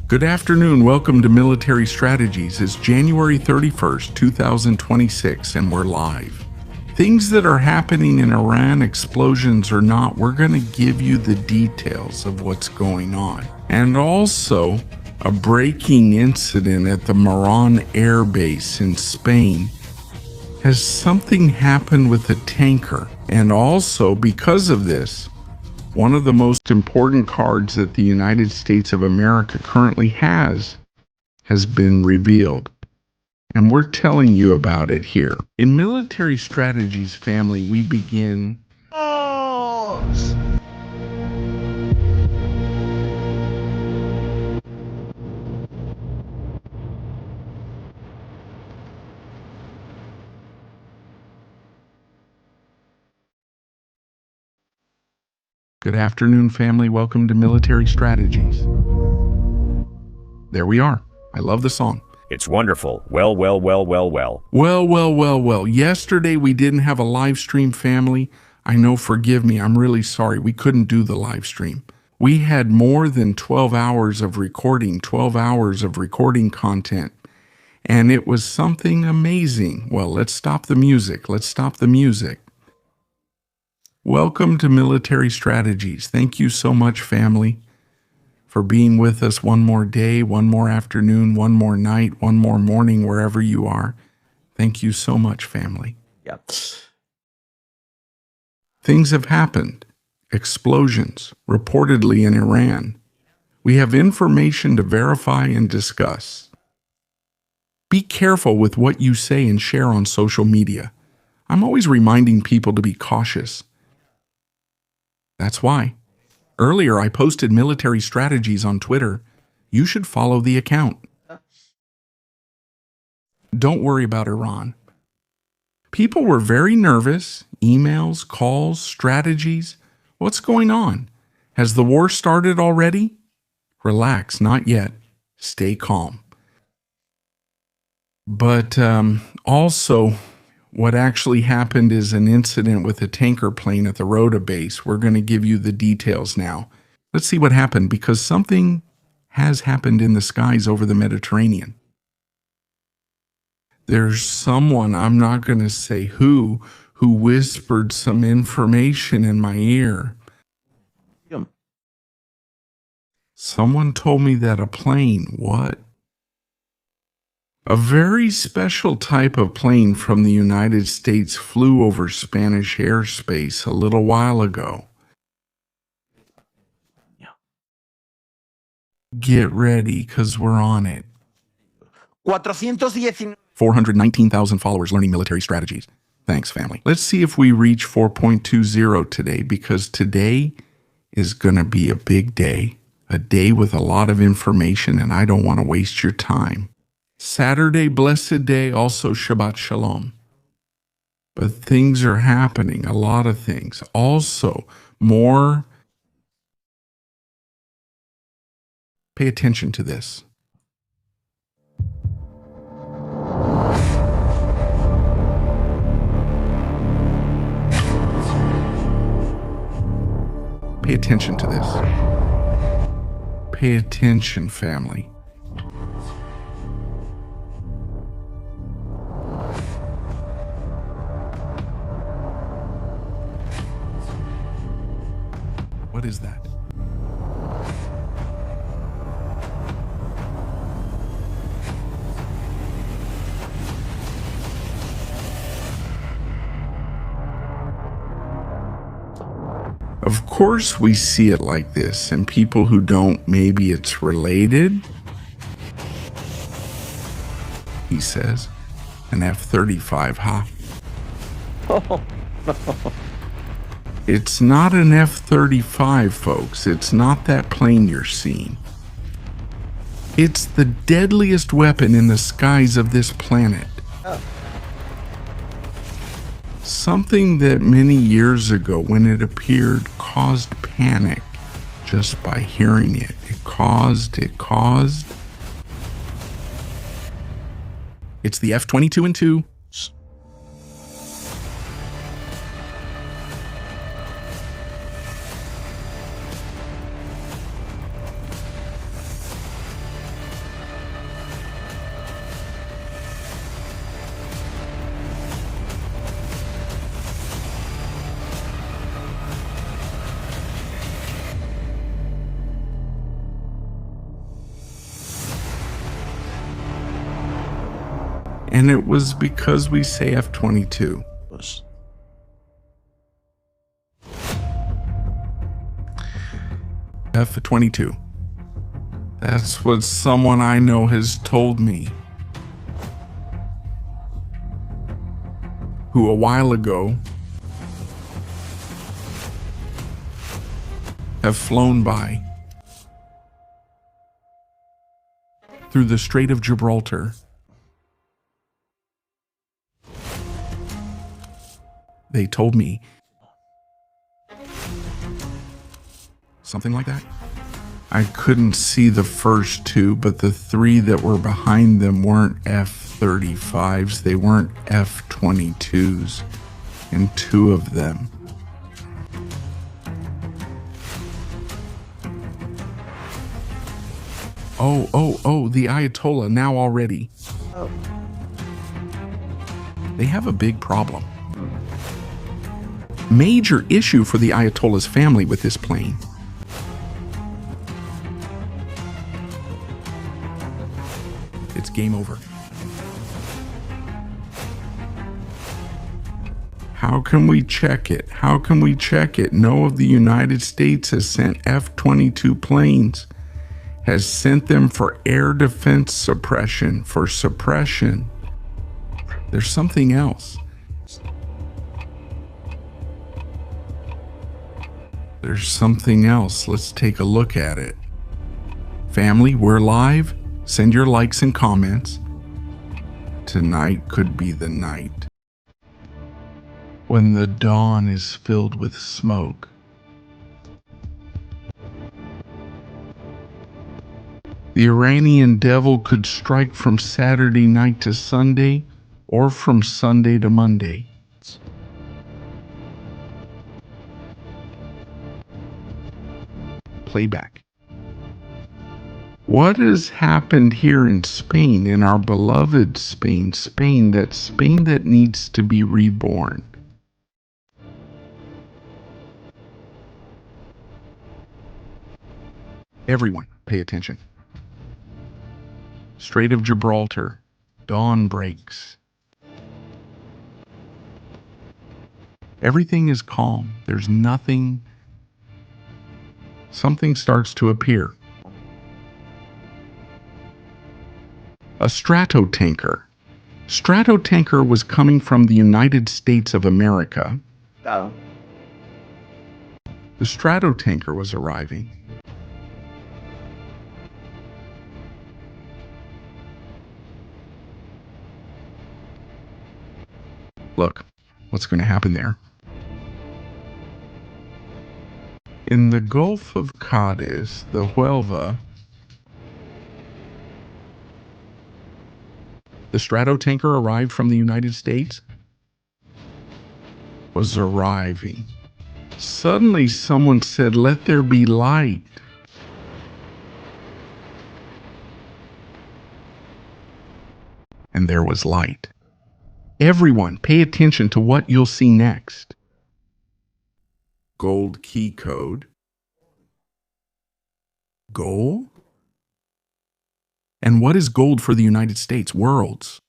Good afternoon. Welcome to Military Strategies. It's January 31st, 2026, and we're live. Things that are happening in Iran, explosions or not, we're going to give you the details of what's going on. And also, a breaking incident at the Meron Air Base in Spain. Has something happened with a tanker? And also, because of this, one of the most important cards that the United States of America currently has been revealed. And we're telling you about it here. In Military Strategies family, we begin... Good afternoon, family. Welcome to Military Strategies. There we are. I love the song. It's wonderful. Well. Well. Yesterday we didn't have a live stream, family. I know, forgive me. I'm really sorry. We couldn't do the live stream. We had more than 12 hours of recording, 12 hours of recording content. And it was something amazing. Well, let's stop the music. Welcome to Military Strategies. Thank you so much, family, for being with us one more day, one more afternoon, one more night, one more morning, wherever you are. Thank you so much, family. Yep. Things have happened. Explosions, reportedly in Iran. We have information to verify and discuss. Be careful with what you say and share on social media. I'm always reminding people to be cautious. That's why. Earlier, I posted Military Strategies on Twitter. You should follow the account. Don't worry about Iran. People were very nervous. Emails, calls, strategies. What's going on? Has the war started already? Relax, not yet. Stay calm. But also, what actually happened is an incident with a tanker plane at the Rota base. We're going to give you the details now. Let's see what happened, because something has happened in the skies over the Mediterranean. There's someone, I'm not going to say who whispered some information in my ear. Someone told me that a plane, what? A very special type of plane from the United States flew over Spanish airspace a little while ago. Get ready, because we're on it. 419,000 followers learning military strategies. Thanks, family. Let's see if we reach 4.20 today, because today is going to be a big day. A day with a lot of information, and I don't want to waste your time. Saturday, blessed day, also Shabbat Shalom. But things are happening, a lot of things. Also, more. Pay attention to this. Pay attention to this. Pay attention, family. What is that? Of course we see it like this, and people who don't, maybe it's related. He says, an F-35, huh? Oh, no. It's not an F-35, folks. It's not that plane you're seeing. It's the deadliest weapon in the skies of this planet. Oh. Something that many years ago, when it appeared, caused panic just by hearing it. It caused. It's the F-22 and 2. And it was because we say F-22. F-22. That's what someone I know has told me. Who a while ago have flown by through the Strait of Gibraltar. They told me something like that. I couldn't see the first two, but the three that were behind them weren't F-35s, they weren't F-22s, and two of them. Oh, the Ayatollah now already. Oh. They have a big problem. Major issue for the Ayatollah's family with this plane. It's game over. How can we check it? How can we check it? No, of the United States has sent F-22 planes, has sent them for air defense suppression, for suppression. There's something else. There's something else. Let's take a look at it. Family, we're live. Send your likes and comments. Tonight could be the night when the dawn is filled with smoke. The Iranian devil could strike from Saturday night to Sunday, or from Sunday to Monday. Playback. What has happened here in Spain, in our beloved Spain, Spain that needs to be reborn? Everyone, pay attention. Strait of Gibraltar, dawn breaks. Everything is calm. There's nothing. Something starts to appear. A stratotanker. Stratotanker was coming from the United States of America. Oh. The stratotanker was arriving. Look, what's going to happen there? In the Gulf of Cadiz, the Huelva, the stratotanker arrived from the United States, was arriving. Suddenly someone said, "Let there be light." And there was light. Everyone, pay attention to what you'll see next. Gold key code. Gold? And what is gold for the United States? Worlds.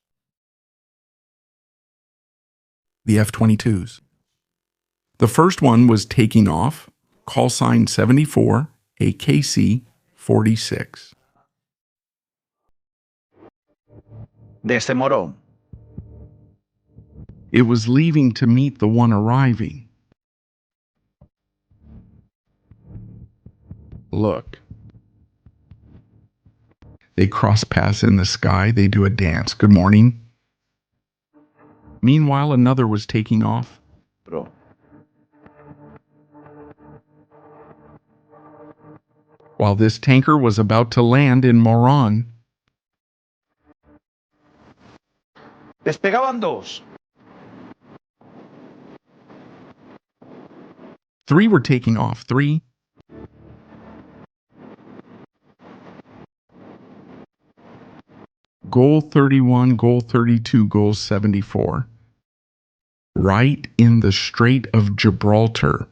The F-22s. The first one was taking off, call sign 74, AKC 46. Desde Morón. It was leaving to meet the one arriving. Look. They cross paths in the sky. They do a dance. Good morning. Meanwhile, another was taking off. Bro. While this tanker was about to land in Morón. Despegaban dos. Three were taking off. Three. Goal 31, goal 32, goal 74. Right in the Strait of Gibraltar.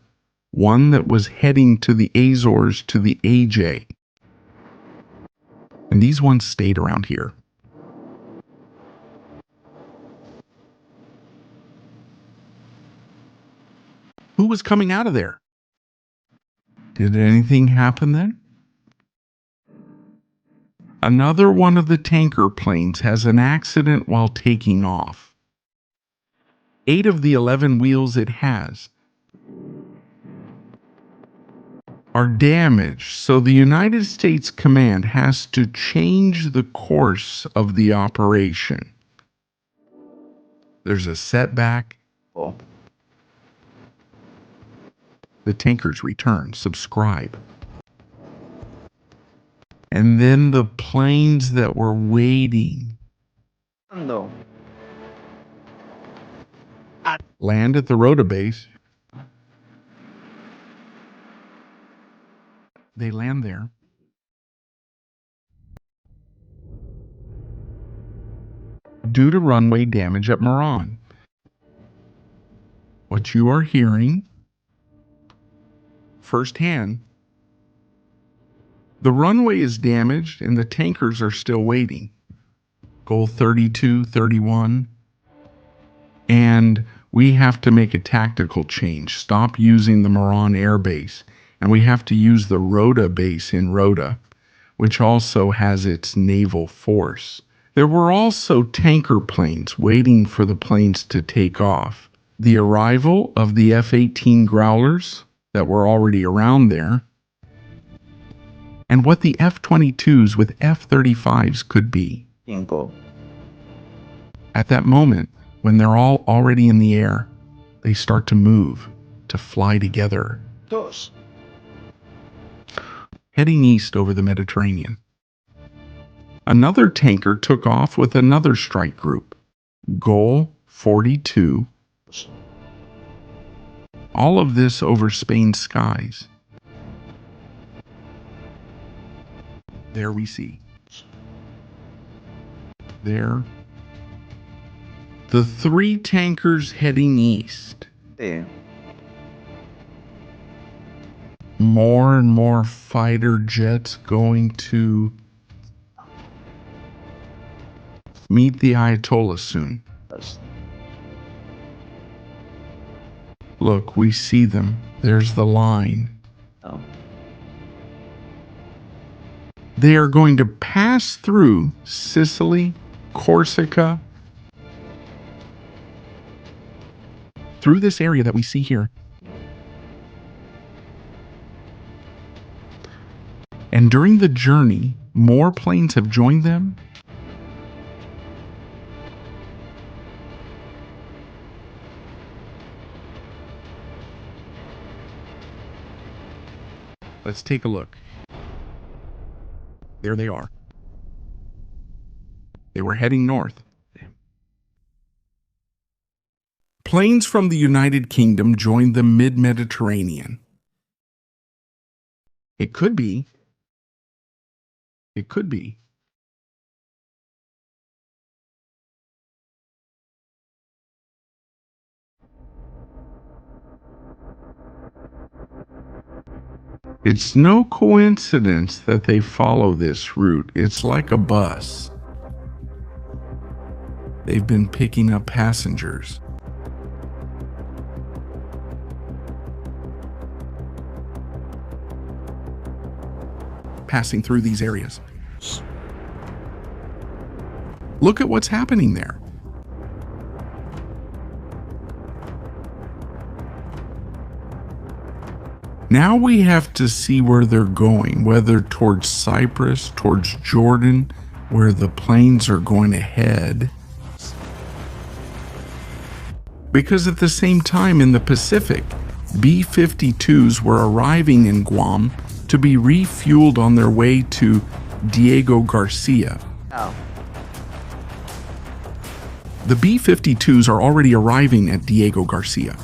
One that was heading to the Azores, to the AJ. And these ones stayed around here. was coming out of there. Did anything happen then? Another one of the tanker planes has an accident while taking off. 8 of the 11 wheels it has are damaged, so the United States Command has to change the course of the operation. There's a setback. Oh. The tankers return. Subscribe. And then the planes that were waiting No. land at the Rota base. They land there. Due to runway damage at Meron. What you are hearing firsthand, the runway is damaged and the tankers are still waiting. Goal 32, 31. And we have to make a tactical change. Stop using the Meron Air Base. And we have to use the Rota base in Rota, which also has its naval force. There were also tanker planes waiting for the planes to take off. The arrival of the F-18 Growlers that were already around there, and what the F-22s with F-35s could be. Cinco. At that moment, when they're all already in the air, they start to move, to fly together, Dos. heading east over the Mediterranean. Another tanker took off with another strike group, Goal 42. All of this over Spain's skies. There we see. There. The 3 tankers heading east. Sí. More and more fighter jets going to meet the Ayatollah soon. Dos. Look, we see them. There's the line. No. They are going to pass through Sicily, Corsica, through this area that we see here. And during the journey, more planes have joined them. Let's take a look. There they are. They were heading north. Planes from the United Kingdom joined the mid-Mediterranean. It could be. It could be. It's no coincidence that they follow this route. It's like a bus. They've been picking up passengers. Passing through these areas. Look at what's happening there. Now we have to see where they're going, whether towards Cyprus, towards Jordan, where the planes are going to head. Because at the same time in the Pacific, B-52s were arriving in Guam to be refueled on their way to Diego Garcia. No. The B-52s are already arriving at Diego Garcia.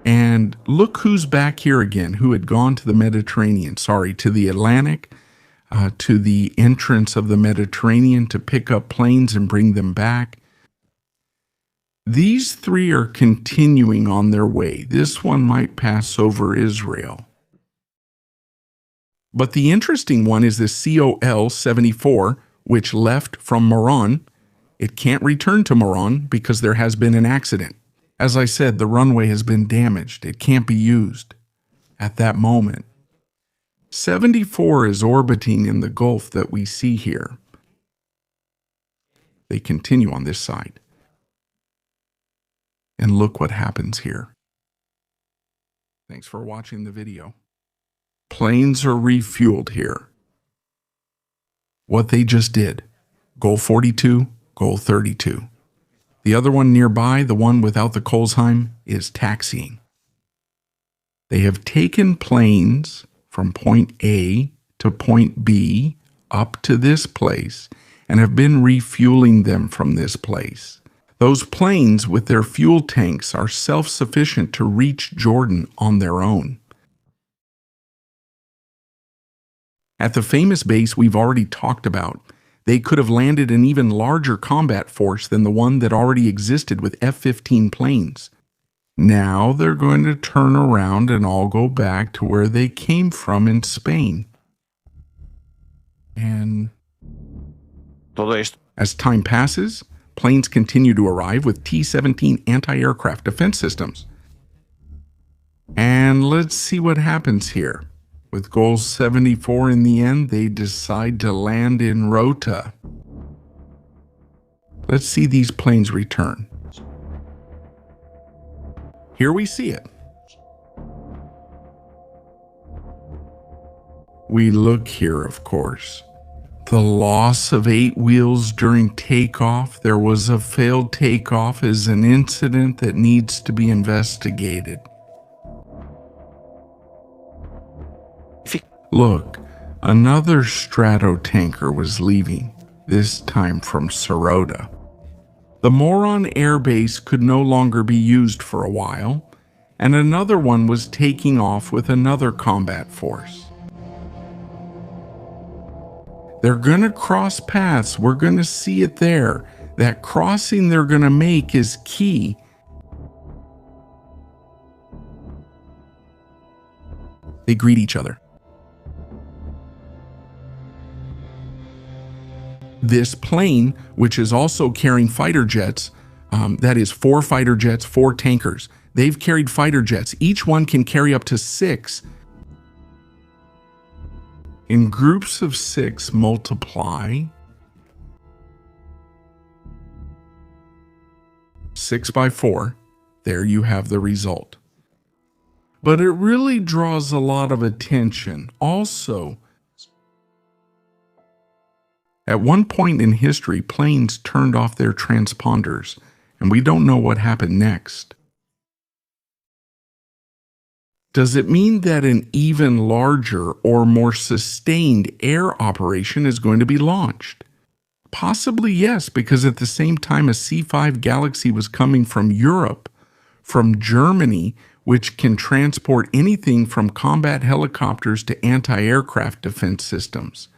And look who's back here again, who had gone to the Mediterranean, to the Atlantic, to the entrance of the Mediterranean to pick up planes and bring them back. These 3 are continuing on their way. This one might pass over Israel. But the interesting one is this COL-74, which left from Moran. It can't return to Moran because there has been an accident. As I said, the runway has been damaged. It can't be used at that moment. 74 is orbiting in the Gulf that we see here. They continue on this side. And look what happens here. Thanks for watching the video. Planes are refueled here. What they just did. Goal 42, goal 32. The other one nearby, the one without the Kolsheim, is taxiing. They have taken planes from point A to point B up to this place and have been refueling them from this place. Those planes with their fuel tanks are self-sufficient to reach Jordan on their own. At the famous base we've already talked about, they could have landed an even larger combat force than the one that already existed with F-15 planes. Now they're going to turn around and all go back to where they came from in Spain. And as time passes, planes continue to arrive with T-17 anti-aircraft defense systems. And let's see what happens here. With goal 74 in the end, they decide to land in Rota. Let's see these planes return. Here we see it. We look here, of course. The loss of 8 wheels during takeoff. There was a failed takeoff is an incident that needs to be investigated. Look, another Stratotanker was leaving, this time from Sorota. The Moron Air Base could no longer be used for a while, and another one was taking off with another combat force. They're going to cross paths. We're going to see it there. That crossing they're going to make is key. They greet each other. This plane, which is also carrying fighter jets, that is 4 fighter jets, 4 tankers. They've carried fighter jets. Each one can carry up to 6. In groups of 6, multiply 6 by 4. There you have the result. But it really draws a lot of attention. Also, at one point in history, planes turned off their transponders, and we don't know what happened next. Does it mean that an even larger or more sustained air operation is going to be launched? Possibly yes, because at the same time a C-5 Galaxy was coming from Europe, from Germany, which can transport anything from combat helicopters to anti-aircraft defense systems.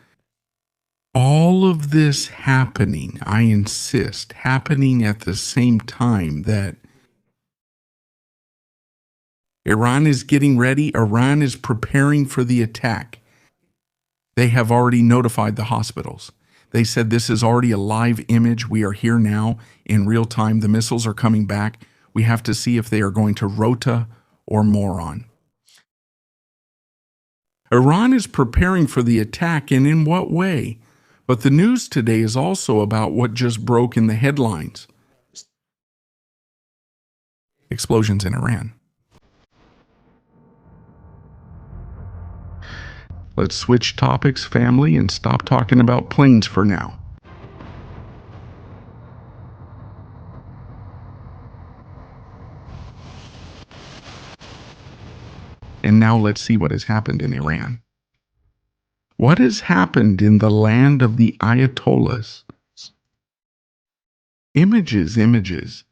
All of this happening, I insist, happening at the same time that Iran is getting ready, Iran is preparing for the attack. They have already notified the hospitals. They said this is already a live image. We are here now in real time. The missiles are coming back. We have to see if they are going to Rota or Moron. Iran is preparing for the attack, and in what way? But the news today is also about what just broke in the headlines. Explosions in Iran. Let's switch topics, family, and stop talking about planes for now. And now let's see what has happened in Iran. What has happened in the land of the Ayatollahs? Images, images.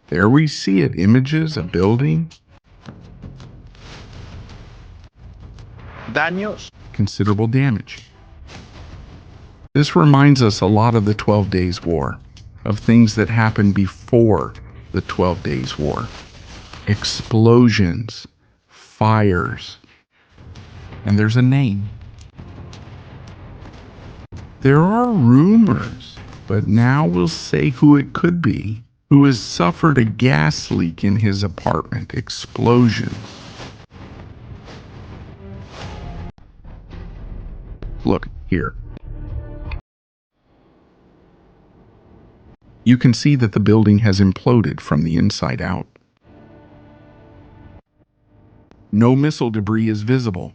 There we see it, images, a building. Daños. Considerable damage. This reminds us a lot of the 12 Days War, of things that happened before the 12 Days War. Explosions, fires, and there's a name. There are rumors, but now we'll say who it could be, who has suffered a gas leak in his apartment. Explosions. Look here. You can see that the building has imploded from the inside out. No missile debris is visible.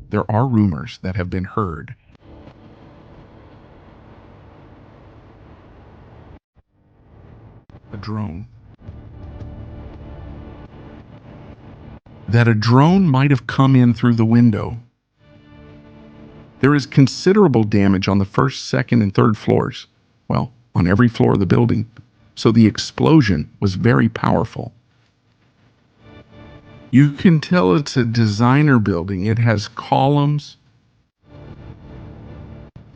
There are rumors that have been heard. A drone. That a drone might have come in through the window. There is considerable damage on the first, second, and third floors. Well, on every floor of the building. So the explosion was very powerful. You can tell it's a designer building. It has columns.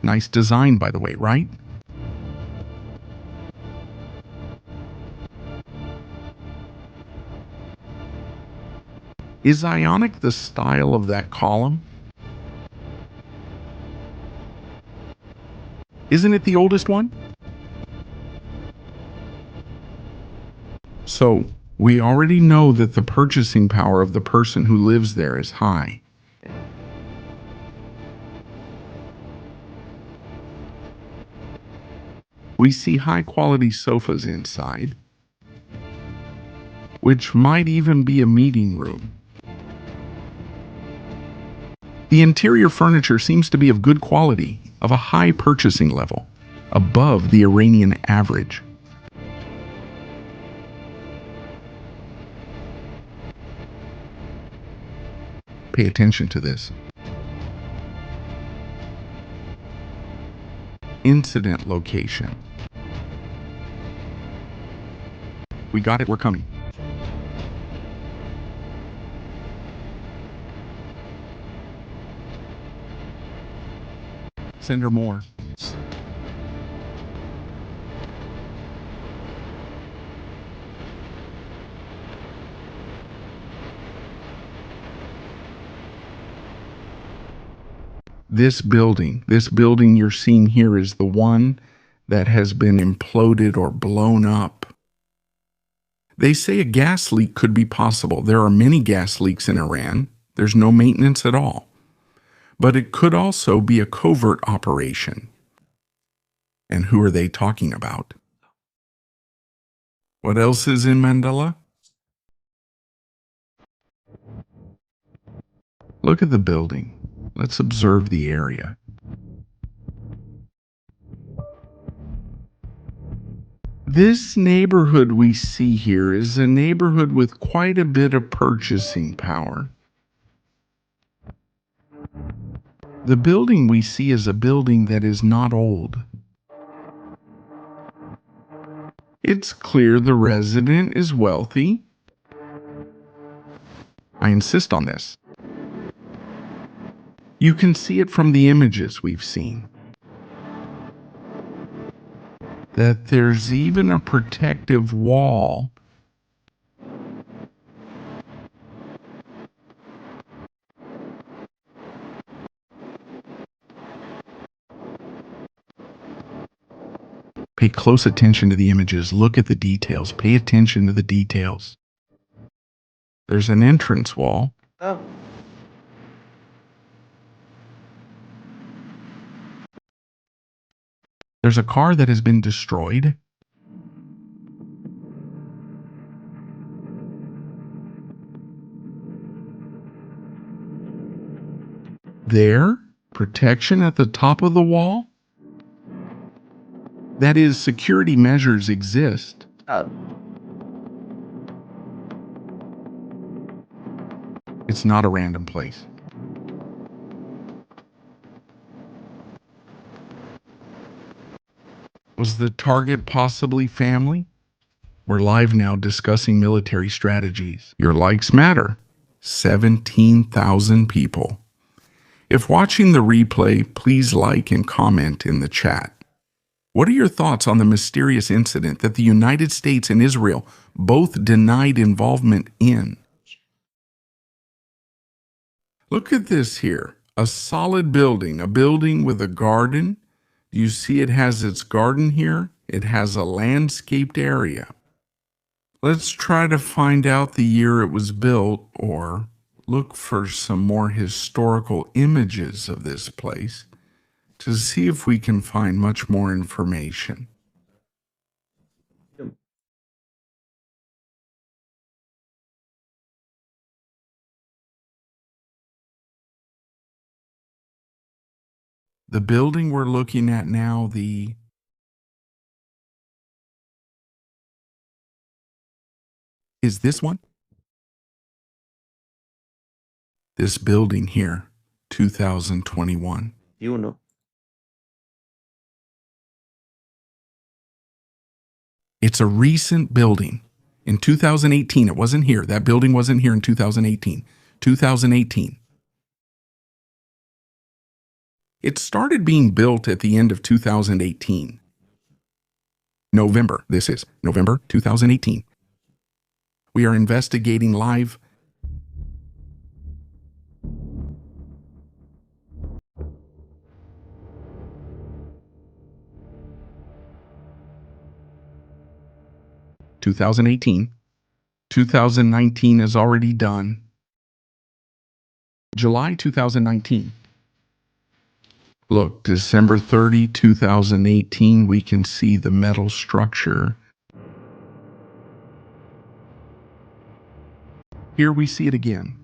Nice design, by the way, right? Is ionic the style of that column? Isn't it the oldest one? So, we already know that the purchasing power of the person who lives there is high. We see high-quality sofas inside, which might even be a meeting room. The interior furniture seems to be of good quality, of a high purchasing level, above the Iranian average. Pay attention to this. Incident location. We got it, we're coming. Send her more. This building you're seeing here is the one that has been imploded or blown up. They say a gas leak could be possible. There are many gas leaks in Iran. There's no maintenance at all. But it could also be a covert operation. And who are they talking about? What else is in Mandela? Look at the building. Let's observe the area. This neighborhood we see here is a neighborhood with quite a bit of purchasing power. The building we see is a building that is not old. It's clear the resident is wealthy. I insist on this. You can see it from the images we've seen. That there's even a protective wall. Pay close attention to the images. Look at the details. Pay attention to the details. There's an entrance wall. Oh. There's a car that has been destroyed. There, protection at the top of the wall. That is, security measures exist. It's not a random place. Was the target possibly family? We're live now discussing military strategies. Your likes matter. 17,000 people. If watching the replay, please like and comment in the chat. What are your thoughts on the mysterious incident that the United States and Israel both denied involvement in? Look at this here. A solid building, a building with a garden. You see it has its garden here. It has a landscaped area. Let's try to find out the year it was built, or look for some more historical images of this place to see if we can find much more information. The building we're looking at now, is this one? This building here, 2021. It's a recent building. In 2018, it wasn't here. That building wasn't here in 2018. 2018. It started being built at the end of 2018. November, this is November 2018. We are investigating live. (2018). 2019 is already done. July 2019. Look, December 30, 2018, we can see the metal structure. Here we see it again.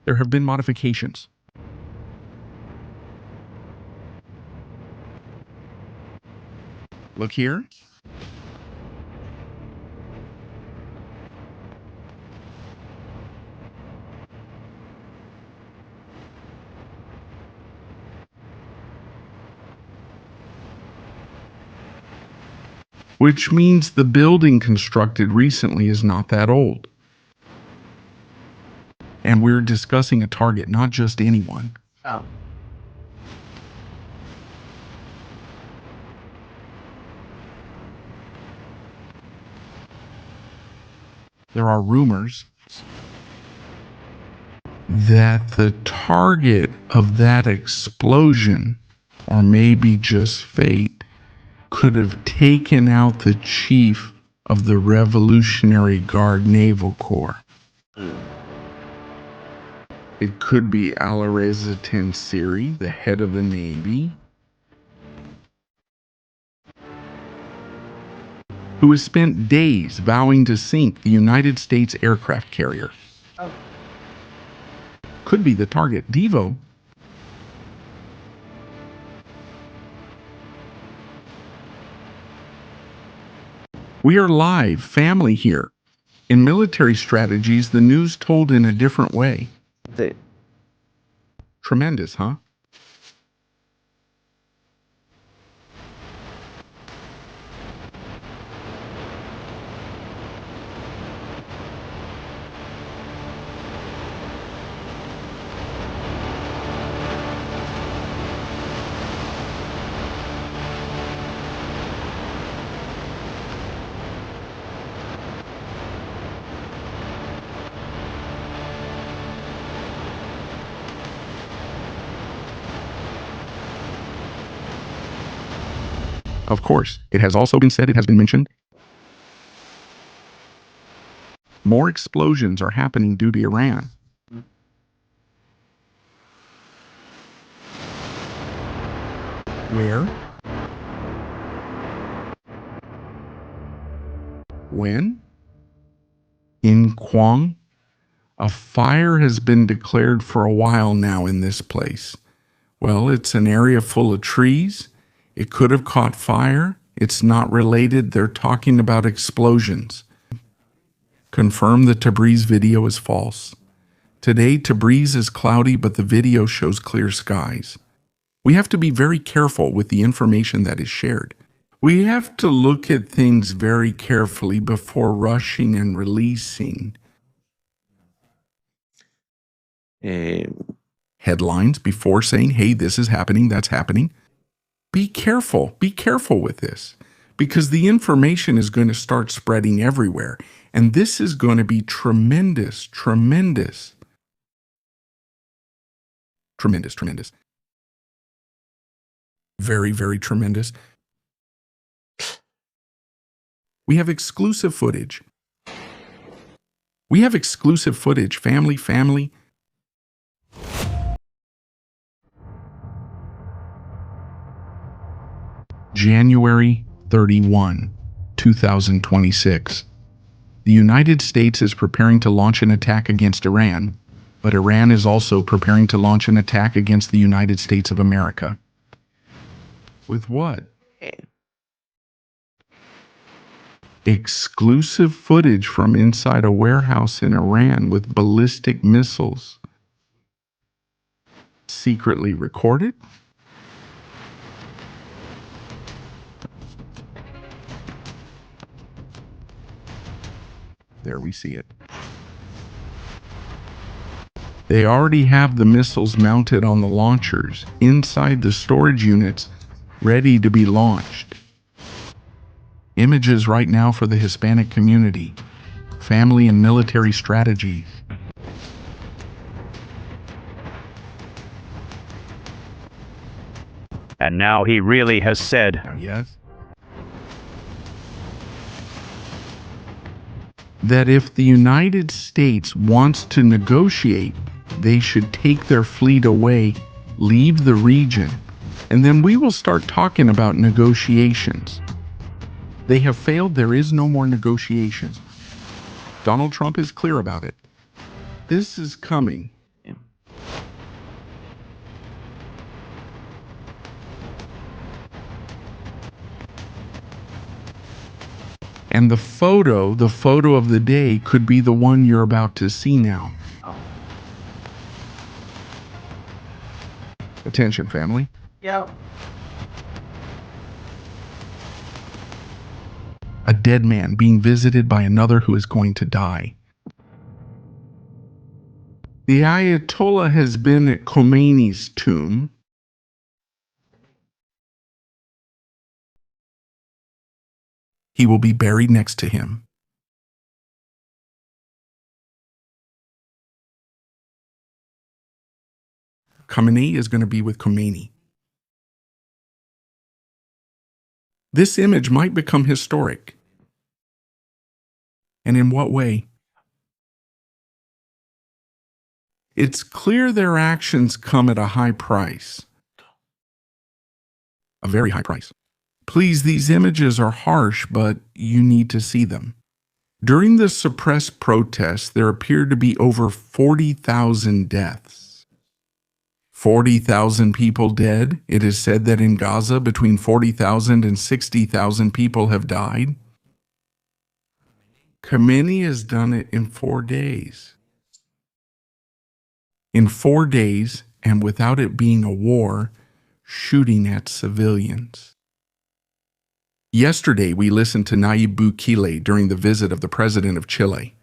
There have been modifications. Look here. Which means the building constructed recently is not that old. And we're discussing a target, not just anyone. Oh. There are rumors that the target of that explosion, or maybe just fate, could have taken out the chief of the Revolutionary Guard Naval Corps. It could be Alireza Tansiri, the head of the Navy, who has spent days vowing to sink the United States aircraft carrier. Oh. Could be the target. Devo. We are live, family here. In military strategies, the news told in a different way. Tremendous, huh? Of course, it has also been said, it has been mentioned, more explosions are happening due to Iran. Where? When? In Kwang? A fire has been declared for a while now in this place. Well, it's an area full of trees. It could have caught fire. It's not related. They're talking about explosions. Confirm the Tabriz video is false. Today, Tabriz is cloudy, but the video shows clear skies. We have to be very careful with the information that is shared. We have to look at things very carefully before rushing and releasing headlines, before saying, hey, this is happening, that's happening. Be careful with this, because the information is going to start spreading everywhere. And this is going to be tremendous. Very, very tremendous. We have exclusive footage. Family. January 31, 2026. The United States is preparing to launch an attack against Iran, but Iran is also preparing to launch an attack against the United States of America. With what? Exclusive footage from inside a warehouse in Iran with ballistic missiles. Secretly recorded? There we see it. They already have the missiles mounted on the launchers inside the storage units, ready to be launched. Images right now for the Hispanic community. Family and military strategy. And now he really has said, Yes. That if the United States wants to negotiate, they should take their fleet away, leave the region, and then we will start talking about negotiations. They have failed. There is no more negotiations. Donald Trump is clear about it. This is coming. And the photo of the day could be the one you're about to see now. Attention, family. Yeah. A dead man being visited by another who is going to die. The Ayatollah has been at Khomeini's tomb. He will be buried next to him. Khamenei is going to be with Khomeini. This image might become historic. And in what way? It's clear their actions come at a high price. A very high price. Please, these images are harsh, but you need to see them. During the suppressed protests, there appeared to be over 40,000 deaths. 40,000 people dead. It is said that in Gaza, between 40,000 and 60,000 people have died. Khamenei has done it in 4 days. In 4 days, and without it being a war, shooting at civilians. Yesterday, we listened to Nayib Bukele during the visit of the president of Chile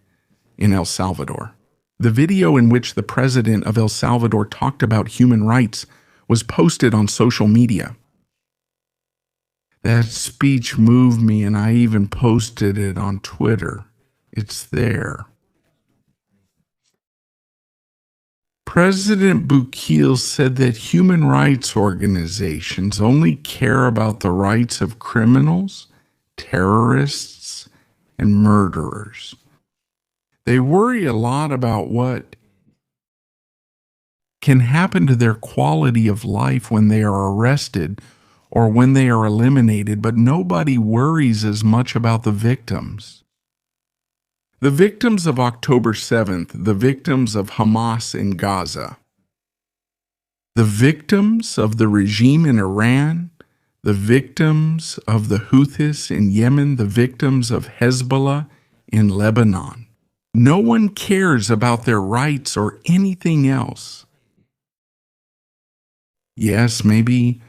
in El Salvador. The video in which the president of El Salvador talked about human rights was posted on social media. That speech moved me, and I even posted it on Twitter. It's there. President Bukele said that human rights organizations only care about the rights of criminals, terrorists, and murderers. They worry a lot about what can happen to their quality of life when they are arrested or when they are eliminated, but nobody worries as much about the victims. The victims of October 7th, the victims of Hamas in Gaza, the victims of the regime in Iran, the victims of the Houthis in Yemen, the victims of Hezbollah in Lebanon. No one cares about their rights or anything else. Yes, maybe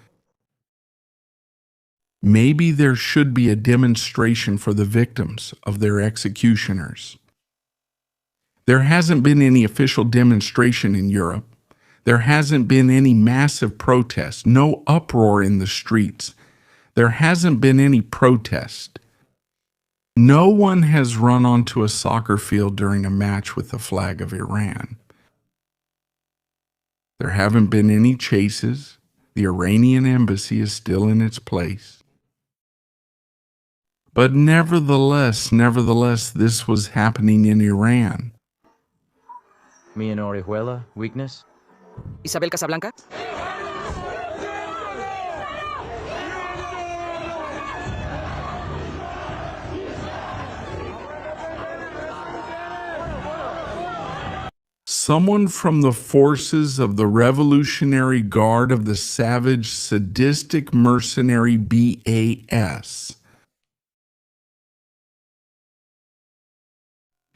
Maybe there should be a demonstration for the victims of their executioners. There hasn't been any official demonstration in Europe. There hasn't been any massive protest, no uproar in the streets. There hasn't been any protest. No one has run onto a soccer field during a match with the flag of Iran. There haven't been any chases. The Iranian embassy is still in its place. But nevertheless, this was happening in Iran. Me and Orihuela, weakness? Isabel Casablanca? Someone from the forces of the Revolutionary Guard of the savage, sadistic mercenary BAS.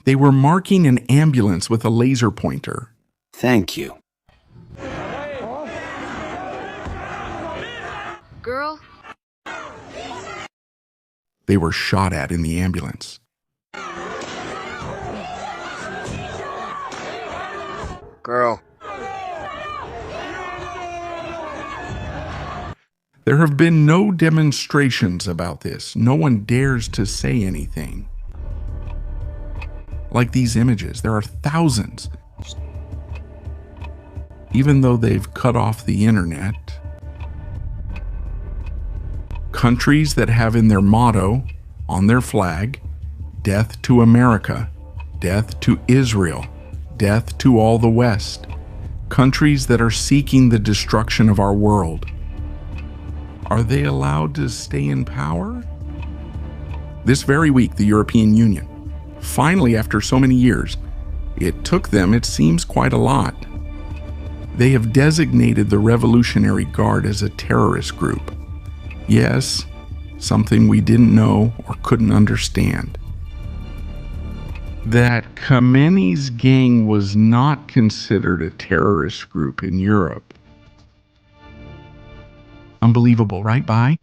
They were marking an ambulance with a laser pointer. Thank you. Girl? They were shot at in the ambulance. Girl. There have been no demonstrations about this. No one dares to say anything. Like these images, there are thousands. Even though they've cut off the internet, countries that have in their motto, on their flag, death to America, death to Israel, death to all the West, countries that are seeking the destruction of our world. Are they allowed to stay in power? This very week, the European Union, finally, after so many years, it took them, it seems, quite a lot. They have designated the Revolutionary Guard as a terrorist group. Yes, something we didn't know or couldn't understand. That Khamenei's gang was not considered a terrorist group in Europe. Unbelievable, right, Bye?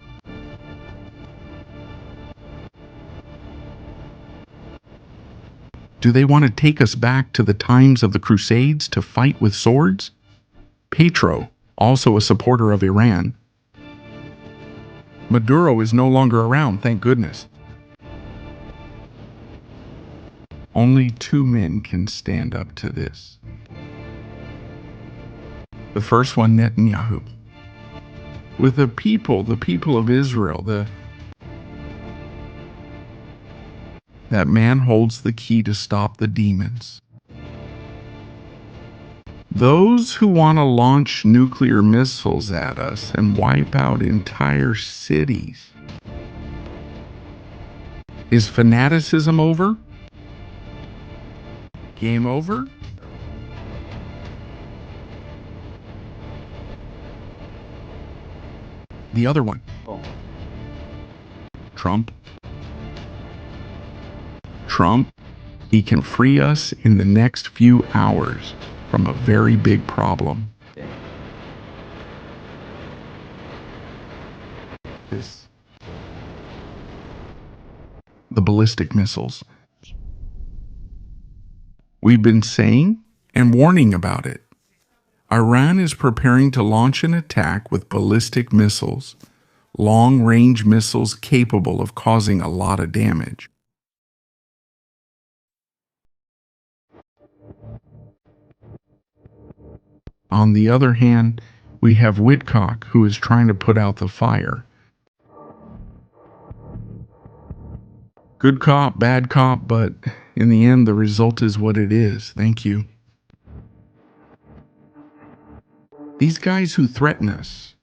Do they want to take us back to the times of the Crusades to fight with swords? Petro, also a supporter of Iran. Maduro is no longer around, thank goodness. Only two men can stand up to this. The first one, Netanyahu. With the people of Israel, that man holds the key to stop the demons. Those who want to launch nuclear missiles at us and wipe out entire cities. Is fanaticism over? Game over? The other one. Trump. He can free us in the next few hours from a very big problem. The ballistic missiles. We've been saying and warning about it. Iran is preparing to launch an attack with ballistic missiles, long-range missiles capable of causing a lot of damage. On the other hand, we have Whitcock, who is trying to put out the fire. Good cop, bad cop, but in the end, the result is what it is. Thank you. These guys who threaten us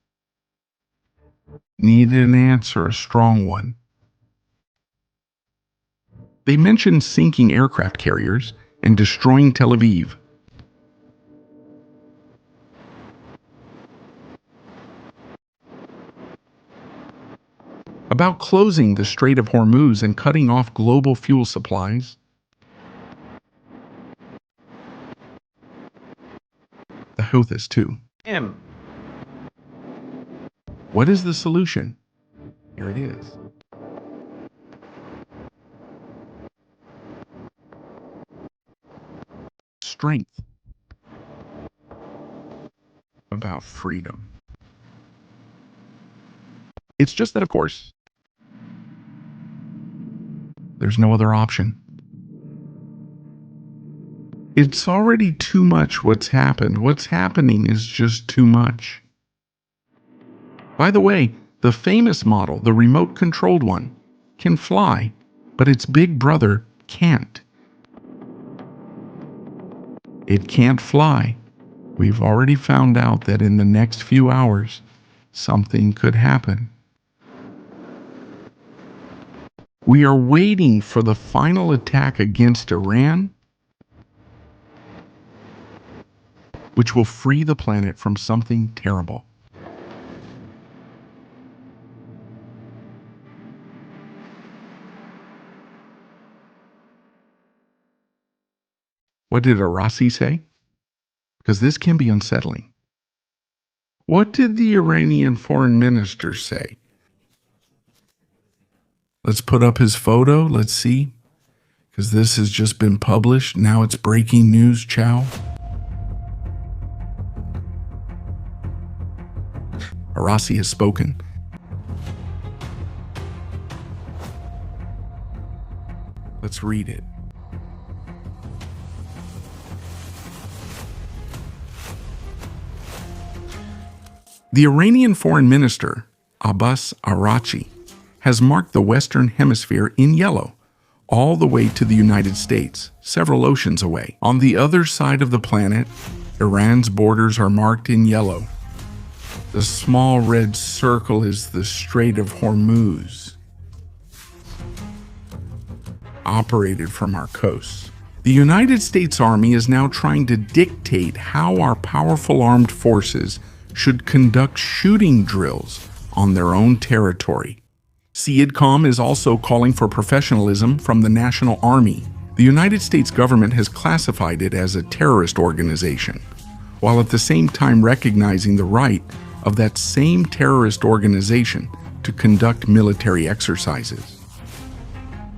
need an answer, a strong one. They mentioned sinking aircraft carriers and destroying Tel Aviv. About closing the Strait of Hormuz and cutting off global fuel supplies. The Houthis too. What is the solution? Here it is. Strength. About freedom. It's just that, of course, there's no other option. It's already too much what's happened. What's happening is just too much. By the way, the famous model, the remote-controlled one, can fly, but its big brother can't. It can't fly. We've already found out that in the next few hours, something could happen. We are waiting for the final attack against Iran, which will free the planet from something terrible. What did Arasi say? Because this can be unsettling. What did the Iranian foreign minister say? Let's put up his photo. Let's see. Because this has just been published. Now it's breaking news, Chow. Arasi has spoken. Let's read it. The Iranian foreign minister, Abbas Araghchi, has marked the Western Hemisphere in yellow, all the way to the United States, several oceans away. On the other side of the planet, Iran's borders are marked in yellow. The small red circle is the Strait of Hormuz, operated from our coasts. The United States Army is now trying to dictate how our powerful armed forces should conduct shooting drills on their own territory. CIDCOM is also calling for professionalism from the National Army. The United States government has classified it as a terrorist organization, while at the same time recognizing the right of that same terrorist organization to conduct military exercises.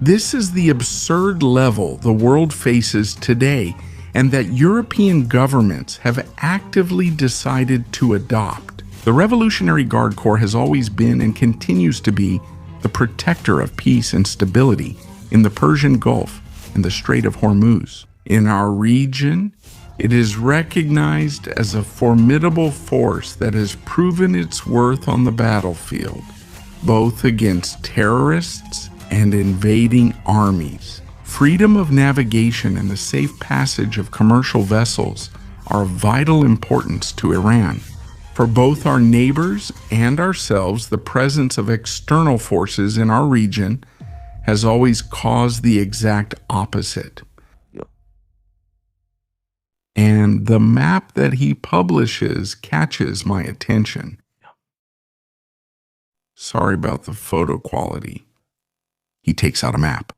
This is the absurd level the world faces today, and that European governments have actively decided to adopt. The Revolutionary Guard Corps has always been and continues to be the protector of peace and stability in the Persian Gulf and the Strait of Hormuz. In our region, it is recognized as a formidable force that has proven its worth on the battlefield, both against terrorists and invading armies. Freedom of navigation and the safe passage of commercial vessels are of vital importance to Iran. For both our neighbors and ourselves, the presence of external forces in our region has always caused the exact opposite. And the map that he publishes catches my attention. Sorry about the photo quality. He takes out a map.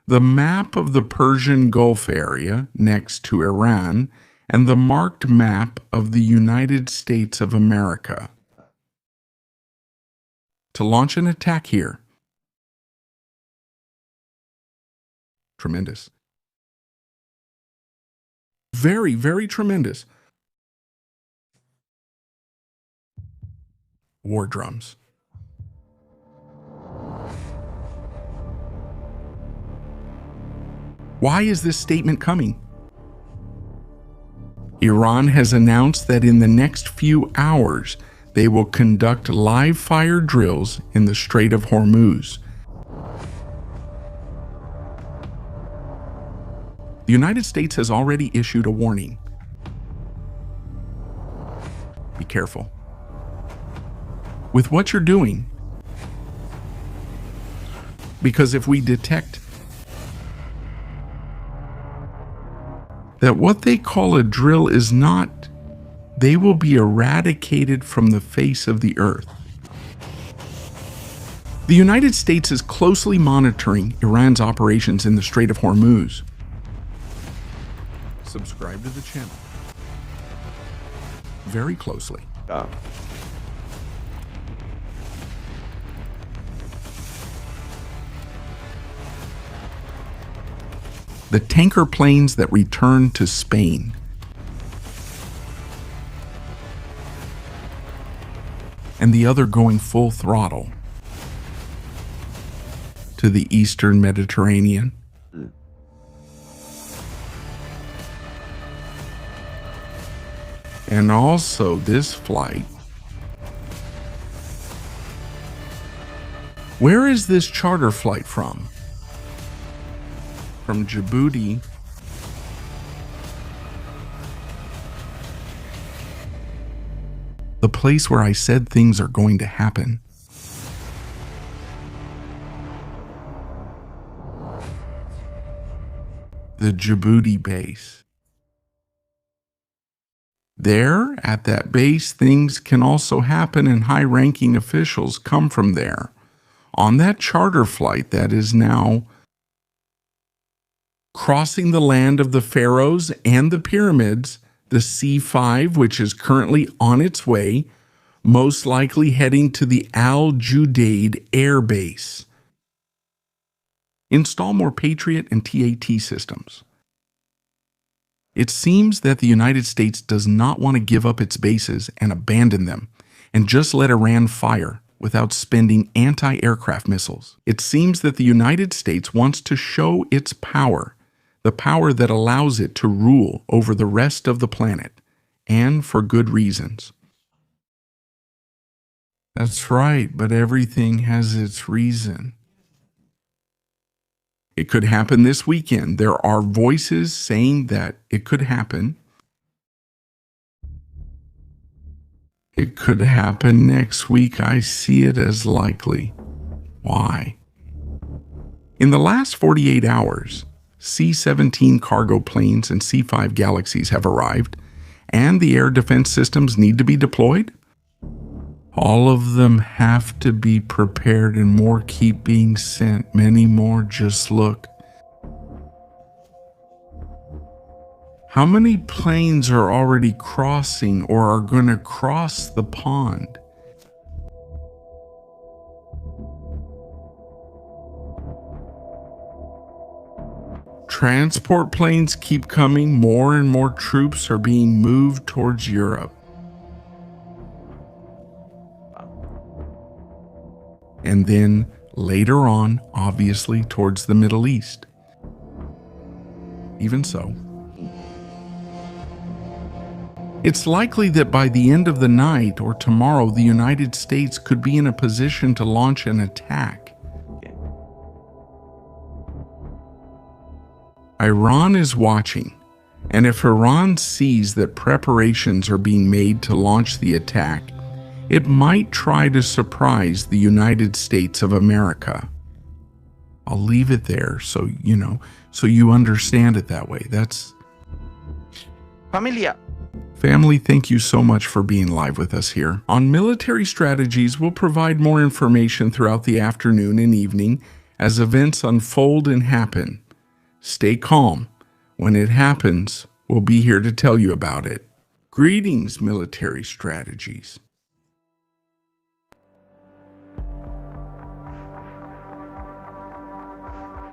The map of the Persian Gulf area next to Iran and the marked map of the United States of America. To launch an attack here. Tremendous. Very, very tremendous. War drums. Why is this statement coming? Iran has announced that in the next few hours, they will conduct live fire drills in the Strait of Hormuz. The United States has already issued a warning. Be careful. With what you're doing, because if we detect that what they call a drill is not, they will be eradicated from the face of the earth. The United States is closely monitoring Iran's operations in the Strait of Hormuz. Subscribe to the channel very closely. the tanker planes that returned to Spain. And the other going full throttle to the Eastern Mediterranean. And also this flight. Where is this charter flight from? From Djibouti. The place where I said things are going to happen. The Djibouti base. There, at that base, things can also happen and high-ranking officials come from there. On that charter flight that is now crossing the land of the pharaohs and the pyramids, the C-5, which is currently on its way, most likely heading to the Al Judaid Air Base. Install more Patriot and TAT systems. It seems that the United States does not want to give up its bases and abandon them, and just let Iran fire without spending anti-aircraft missiles. It seems that the United States wants to show its power, the power that allows it to rule over the rest of the planet, and for good reasons. That's right, but everything has its reason. It could happen this weekend. There are voices saying that it could happen. It could happen next week. I see it as likely. Why? In the last 48 hours, C-17 cargo planes and C-5 Galaxies have arrived, and the air defense systems need to be deployed. All of them have to be prepared, and more keep being sent. Many more just look. How many planes are already crossing or are going to cross the pond? Transport planes keep coming. More and more troops are being moved towards Europe. And then later on, obviously, towards the Middle East. Even so, it's likely that by the end of the night or tomorrow, the United States could be in a position to launch an attack. Iran is watching, and if Iran sees that preparations are being made to launch the attack, it might try to surprise the United States of America. I'll leave it there so you understand it that way. That's... Familia. Family, thank you so much for being live with us here. On Military Strategies, we'll provide more information throughout the afternoon and evening as events unfold and happen. Stay calm. When it happens, we'll be here to tell you about it. Greetings, Military Strategies.